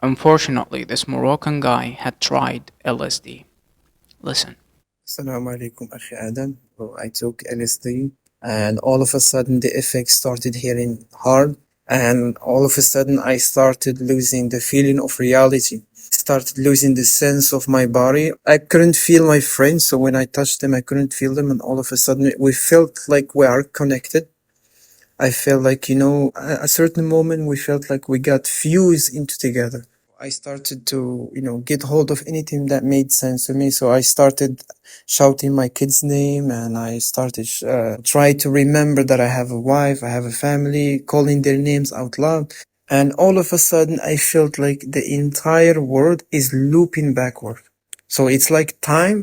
Unfortunately, this Moroccan guy had tried LSD. Listen. Assalamu alaikum, Akhi Adam. So I took LSD, and all of a sudden the effects started hitting hard, and all of a sudden I started losing the feeling of reality. Started losing the sense of my body. I couldn't feel my friends, so when I touched them, I couldn't feel them, and all of a sudden we felt like we are connected. I felt like, at a certain moment we felt like we got fused into together. I started to, get hold of anything that made sense to me. So I started shouting my kid's name, and I started try to remember that I have a wife, I have a family, calling their names out loud. And all of a sudden I felt like the entire world is looping backward. So it's like time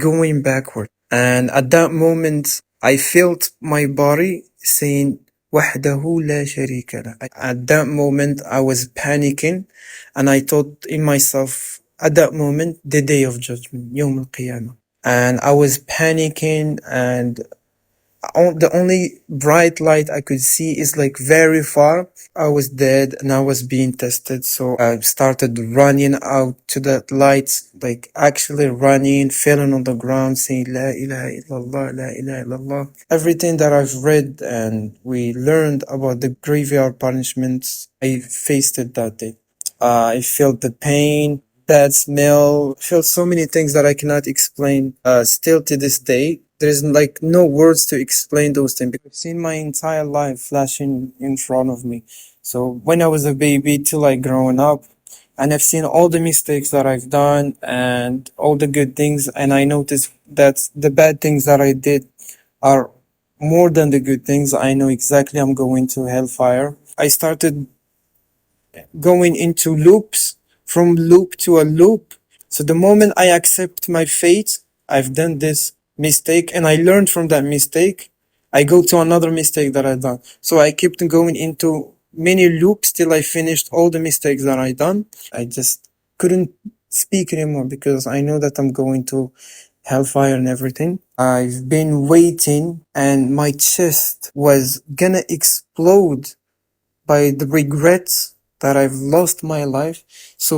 going backward. And at that moment, I felt my body saying, وحده لا شريك له. At that moment, I was panicking, and I thought in myself, at that moment, the day of judgment, يوم القيامة. And I was panicking, and the only bright light I could see is like very far. I was dead and I was being tested. So I started running out to that light, like actually running, falling on the ground, saying, La ilaha illallah, La ilaha illallah. Everything that I've read and we learned about the graveyard punishments, I faced it that day. I felt the pain, bad smell, felt so many things that I cannot explain. Still to this day, there's like no words to explain those things because I've seen my entire life flashing in front of me. So when I was a baby till I grown up, and I've seen all the mistakes that I've done and all the good things, and I noticed that the bad things that I did are more than the good things. I know exactly I'm going to hellfire. I started going into loops, from loop to a loop. So the moment I accept my fate, I've done this mistake and I learned from that mistake, I go to another mistake that I done. So I kept going into many loops till I finished all the mistakes that I done. I just couldn't speak anymore because I know that I'm going to hellfire and everything. I've been waiting and my chest was gonna explode by the regrets that I've lost my life. So